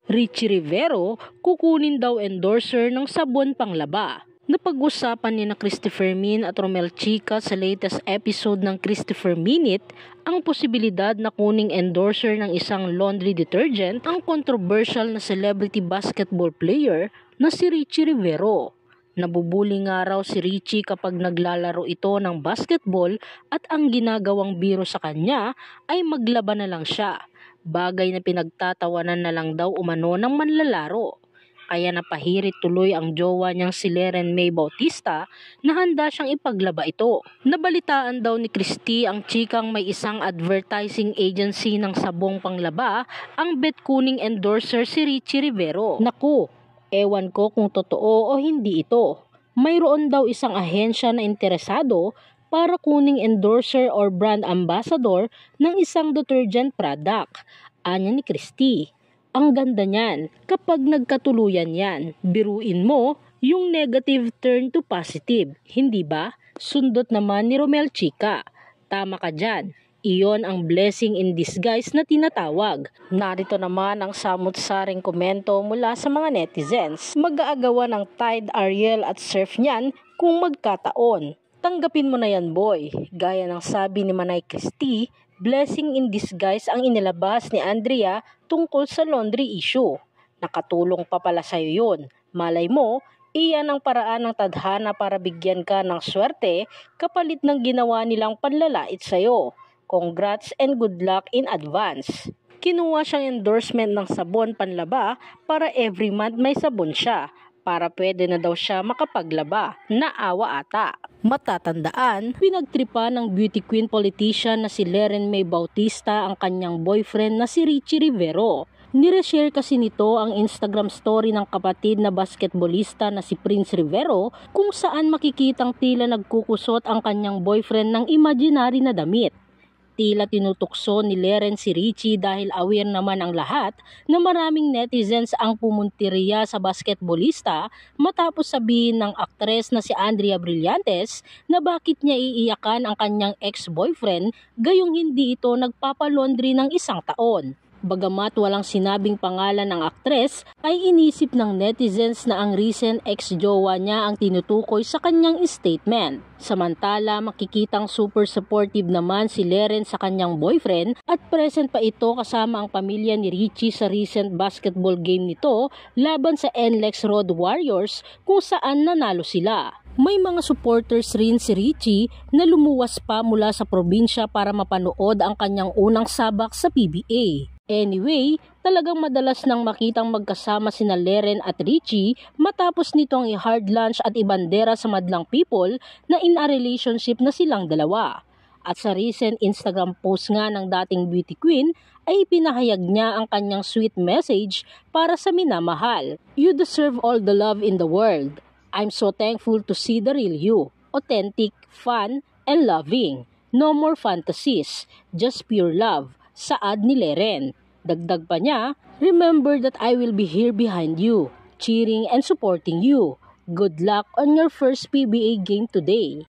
Richie Rivero kukunin daw endorser ng sabon panglaba. Napag-usapan ni Christopher Min at Romel Chica sa latest episode ng Christopher Minute ang posibilidad na kuning endorser ng isang laundry detergent ang controversial na celebrity basketball player na si Richie Rivero. Nabubuli nga raw si Richie kapag naglalaro ito ng basketball at ang ginagawang biro sa kanya ay maglaban na lang siya. Bagay na pinagtatawanan na lang daw umano ng manlalaro. Kaya napahirit tuloy ang jowa niyang si Leren May Bautista na handa siyang ipaglaba ito. Nabalitaan daw ni Christy ang chikang may isang advertising agency ng sabong panglaba ang bet kuning endorser si Richie Rivero. Naku, ewan ko kung totoo o hindi ito. Mayroon daw isang ahensya na interesado para kuning endorser or brand ambassador ng isang detergent product. Anya ni Christy. Ang ganda niyan kapag nagkatuluyan yan. Biruin mo yung negative turn to positive, hindi ba? Sundot naman ni Romel Chica. Tama ka dyan. Iyon ang blessing in disguise na tinatawag. Narito naman ang samut-saring komento mula sa mga netizens. Mag-aagawa ng Tide, Ariel at Surf niyan kung magkataon. Tanggapin mo na yan, boy. Gaya ng sabi ni Manay Christy, blessing in disguise ang inilabas ni Andrea tungkol sa laundry issue. Nakatulong pa pala sa'yo yun. Malay mo, iyan ang paraan ng tadhana para bigyan ka ng swerte kapalit ng ginawa nilang panlalait sa'yo. Congrats and good luck in advance. Kinuha siyang endorsement ng sabon panlaba para every month may sabon siya. Para pwede na daw siya makapaglaba. Naawa ata. Matatandaan, pinagtripa ng beauty queen politician na si Leren May Bautista ang kanyang boyfriend na si Richie Rivero. Nireshare kasi nito ang Instagram story ng kapatid na basketballista na si Prince Rivero kung saan makikitang tila nagkukusot ang kanyang boyfriend ng imaginary na damit. Tila tinutukso ni Leren si Richie dahil aware naman ang lahat na maraming netizens ang pumuntirya sa basketballista matapos sabihin ng aktres na si Andrea Brillantes na bakit niya iiyakan ang kanyang ex-boyfriend gayong hindi ito nagpapalaundry ng isang taon. Bagamat walang sinabing pangalan ng aktres, ay inisip ng netizens na ang recent ex-jowa niya ang tinutukoy sa kanyang statement. Samantala, makikitang super supportive naman si Leren sa kanyang boyfriend at present pa ito kasama ang pamilya ni Richie sa recent basketball game nito laban sa NLEX Road Warriors kung saan nanalo sila. May mga supporters rin si Richie na lumuwas pa mula sa probinsya para mapanood ang kanyang unang sabak sa PBA. Anyway, talagang madalas nang makitang magkasama sina Leren at Richie matapos nitong i-hard lunch at ibandera sa madlang people na in a relationship na silang dalawa. At sa recent Instagram post nga ng dating beauty queen ay pinahayag niya ang kanyang sweet message para sa minamahal. You deserve all the love in the world. I'm so thankful to see the real you. Authentic, fun, and loving. No more fantasies, just pure love. Saad ni Leren. Dagdag pa niya, remember that I will be here behind you, cheering and supporting you. Good luck on your first PBA game today.